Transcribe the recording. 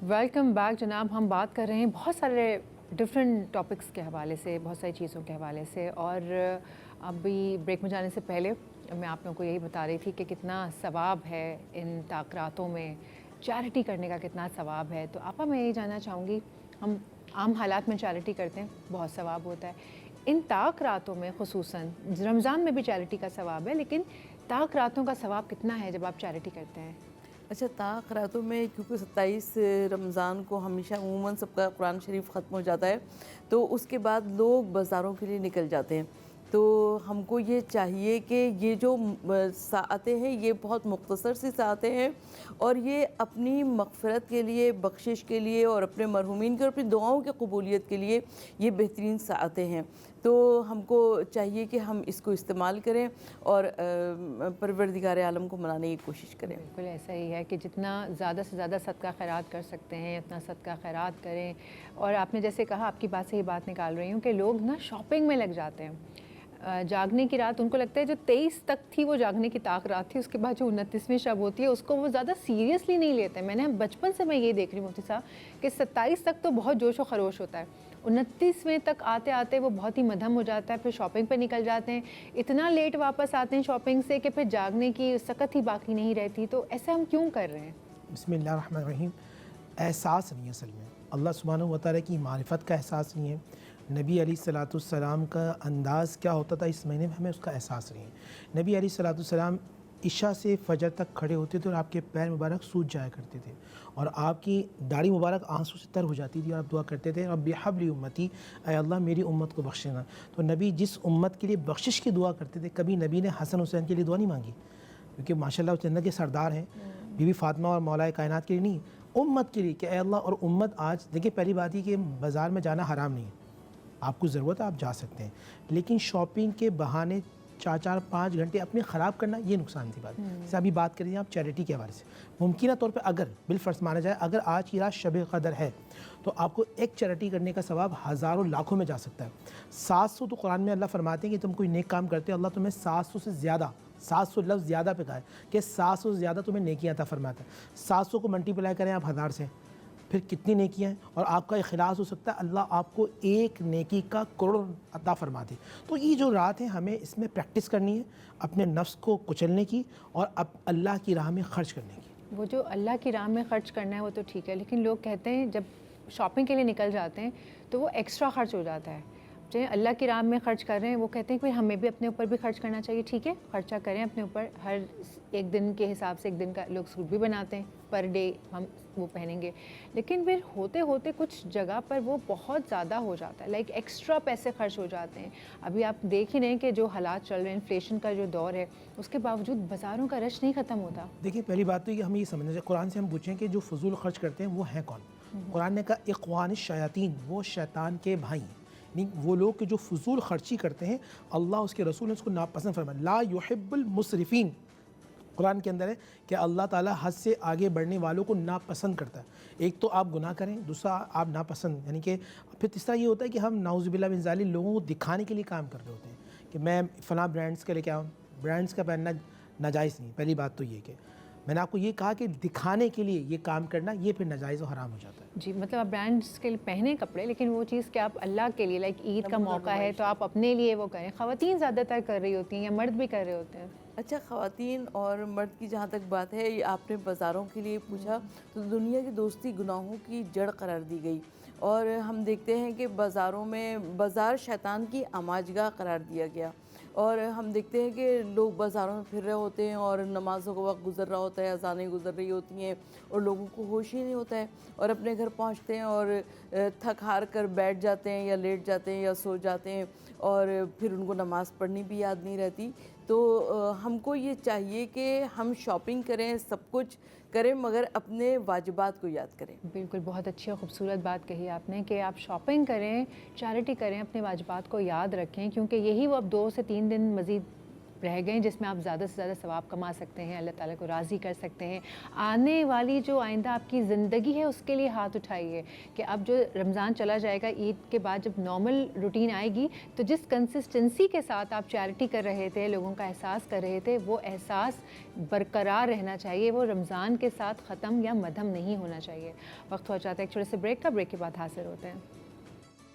Welcome back जनाब। हम बात कर रहे हैं बहुत सारे डिफरेंट टॉपिक्स के हवाले से, बहुत सारी चीज़ों के हवाले से, और अभी ब्रेक में जाने से पहले मैं आप लोगों को यही बता रही थी कि कितना सवाब है इन ताक़रातों में, चैरिटी करने का कितना सवाब है। तो आपा मैं यही जानना चाहूँगी, हम आम हालात में चैरिटी करते हैं, बहुत सवाब होता है। इन ताक़रातों में ख़ुसूसन रमज़ान में भी चैरिटी का सवाब है, लेकिन ताक़रातों का सवाब कितना है जब आप चैरिटी करते हैं? अच्छा, ताक़रातों में क्योंकि 27 रमज़ान को हमेशा अमूमन सबका कुरान शरीफ ख़त्म हो जाता है, तो उसके बाद लोग बाज़ारों के लिए निकल जाते हैं। तो हमको ये चाहिए कि ये जो साअतें हैं ये बहुत मुख्तसर सी साअतें हैं, और ये अपनी मग़फ़िरत के लिए, बख्शिश के लिए, और अपने मरहूमीन के और अपनी दुआओं की कबूलियत के लिए ये बेहतरीन साअतें हैं। तो हमको चाहिए कि हम इसको इस्तेमाल करें और परवरदिगार आलम को मनाने की कोशिश करें। बिल्कुल ऐसा ही है कि जितना ज़्यादा से ज़्यादा सदका खैरात कर सकते हैं उतना सदका खैरात करें। और आपने जैसे कहा, आपकी बात से ये बात निकाल रही हूँ कि लोग ना शॉपिंग में लग जाते हैं। जागने की रात उनको लगता है जो 23 तक थी वो जागने की ताक रात थी, उसके बाद जो 29वीं शब होती है उसको वो ज़्यादा सीरियसली नहीं लेते। मैंने बचपन से मैं ये देख रही हूँ मुफ्ती साहब कि 27 तक तो बहुत जोश व खरोश होता है, 29वें तक आते आते वो बहुत ही मध्यम हो जाता है, फिर शॉपिंग पे निकल जाते हैं, इतना लेट वापस आते हैं शॉपिंग से कि फिर जागने की सकत ही बाकी नहीं रहती। तो ऐसा हम क्यों कर रहे हैं? बिस्मिल्लाहिर्रहमानिर्रहीम। एहसास नहीं है असल में, अल्लाह सुब्हानहू व तआला की मारिफत का एहसास नहीं है। नबी अलैहिस्सलाम का अंदाज़ क्या होता था इस महीने में, हमें उसका एहसास नहीं है। नबी अलैहिस्सलाम इशा से फजर तक खड़े होते थे और आपके पैर मुबारक सूज जाया करते थे, और आपकी दाढ़ी मुबारक आंसू से तर हो जाती थी, और आप दुआ करते थे रब्बि हबली उम्मती, ऐ अल्लाह मेरी उम्मत को बख्शना। तो नबी जिस उम्मत के लिए बख्शिश की दुआ करते थे, कभी नबी ने हसन हुसैन के लिए दुआ नहीं मांगी, क्योंकि माशाल्लाह जन्नत के सरदार हैं। बीबी फातिमा और मौलाए कायनात के लिए नहीं, उम्मत के लिए कि ऐ अल्लाह। और उम्मत आज देखिए, पहली बात ही कि बाज़ार में जाना हराम नहीं है, आपको ज़रूरत है आप जा सकते हैं, लेकिन शॉपिंग के बहाने 4-4-5 घंटे अपने ख़राब करना ये नुकसान की बात है। जैसे अभी बात करें आप चैरिटी के हवाले से, मुमकिन तौर पे अगर बिलफ़र्ज़ माना जाए, अगर आज की रात शब क़दर है तो आपको एक चैरिटी करने का सवाब हज़ारों लाखों में जा सकता है। 700 तो कुरान में अल्लाह फरमाते हैं कि तुम कोई नेक काम करते हो, अल्लाह तुम्हें 700 से ज़्यादा, 700 लफ्ज़ ज़्यादा पे कहा है कि 700 से ज़्यादा तुम्हें नेकियां अता फरमाता है। 700 को मल्टीप्लाई करें आप 1000 से, फिर कितनी नेकियां हैं, और आपका इखलास हो सकता है अल्लाह आपको एक नेकी का करोड़ अता फरमा दे। तो ये जो रात है हमें इसमें प्रैक्टिस करनी है, अपने नफ्स को कुचलने की और अब अल्लाह की राह में ख़र्च करने की। वो जो अल्लाह की राह में ख़र्च करना है वो तो ठीक है, लेकिन लोग कहते हैं जब शॉपिंग के लिए निकल जाते हैं तो वो एक्स्ट्रा ख़र्च हो जाता है। चाहे अल्लाह की राह में ख़र्च कर रहे हैं, वो कहते हैं कि हमें भी अपने ऊपर भी ख़र्च करना चाहिए। ठीक है, ख़र्चा करें अपने ऊपर, हर एक दिन के हिसाब से एक दिन का लोग सूट भी बनाते हैं, पर डे हम वो पहनेंगे, लेकिन फिर होते होते कुछ जगह पर वो बहुत ज़्यादा हो जाता है, लाइक एक्स्ट्रा पैसे खर्च हो जाते हैं। अभी आप देख ही रहे हैं कि जो हालात चल रहे हैं, इन्फ्लेशन का जो दौर है, उसके बावजूद बाज़ारों का रश नहीं ख़त्म होता। देखिए, पहली बात तो ये हम ये समझना चाहिए, कुरान से हम पूछें कि जो फजूल खर्च करते हैं वो हैं कौन। कुरान ने कहा इख्वानिश शयातीन, वो शैतान के भाई हैं। नहीं, वो लोग कि जो फजूल खर्ची करते हैं, अल्लाह उसके रसूल ने उसको नापसंद फरमाया। ला युहिब्बुल मुसरिफीन, कुरान के अंदर है कि अल्लाह ताला हद से आगे बढ़ने वालों को नापसंद करता है। एक तो आप गुनाह करें, दूसरा आप नापसंद, यानी कि फिर तीसरा ये होता है कि हम नाउज़ुबिल्लाह मिन ज़ालिक लोगों को दिखाने के लिए काम कर रहे होते हैं कि मैं फ़लाँ ब्रांड्स के लेके आऊँ। ब्रांड्स का पहनना नाजायज़ नहीं, पहली बात तो ये कि मैंने आपको ये कहा कि दिखाने के लिए ये काम करना, ये फिर नाजायज़ और हराम हो जाता है। जी, मतलब आप ब्रांड्स के लिए पहने कपड़े, लेकिन वो चीज़ कि आप अल्लाह के लिए, लाइक ईद का मौका है तो आप अपने लिए वो करें। ख़वातीन ज़्यादातर कर रही होती हैं या मर्द भी कर रहे होते हैं? अच्छा, ख़वातीन और मर्द की जहाँ तक बात है, ये आपने बाज़ारों के लिए पूछा, तो दुनिया की दोस्ती गुनाहों की जड़ करार दी गई, और हम देखते हैं कि बाज़ारों में बाज़ार शैतान की आमाजगाह करार दिया गया। और हम देखते हैं कि लोग बाज़ारों में फिर रहे होते हैं और नमाज़ों का वक्त गुज़र रहा होता है, अज़ानें गुज़र रही होती हैं, और लोगों को होश ही नहीं होता है, और अपने घर पहुंचते हैं और थक हार कर बैठ जाते हैं या लेट जाते हैं या सो जाते हैं, और फिर उनको नमाज़ पढ़नी भी याद नहीं रहती। तो हमको ये चाहिए कि हम शॉपिंग करें, सब कुछ करें, मगर अपने वाजिबात को याद करें। बिल्कुल, बहुत अच्छी और ख़ूबसूरत बात कही आपने कि आप शॉपिंग करें, चैरिटी करें, अपने वाजिबात को याद रखें, क्योंकि यही वो अब 2 से 3 दिन मज़ीद رہ گئے جس میں آپ زیادہ سے زیادہ ثواب کما سکتے ہیں, اللہ تعالیٰ کو راضی کر سکتے ہیں. آنے والی جو آئندہ آپ کی زندگی ہے اس کے لیے ہاتھ اٹھائیے کہ اب جو رمضان چلا جائے گا, عید کے بعد جب نارمل روٹین آئے گی تو جس کنسسٹنسی کے ساتھ آپ چیریٹی کر رہے تھے, لوگوں کا احساس کر رہے تھے, وہ احساس برقرار رہنا چاہیے, وہ رمضان کے ساتھ ختم یا مدھم نہیں ہونا چاہیے. وقت ہو جاتا ہے ایک چھوٹے سے بریک کا, بریک کے بعد حاضر ہوتے ہیں.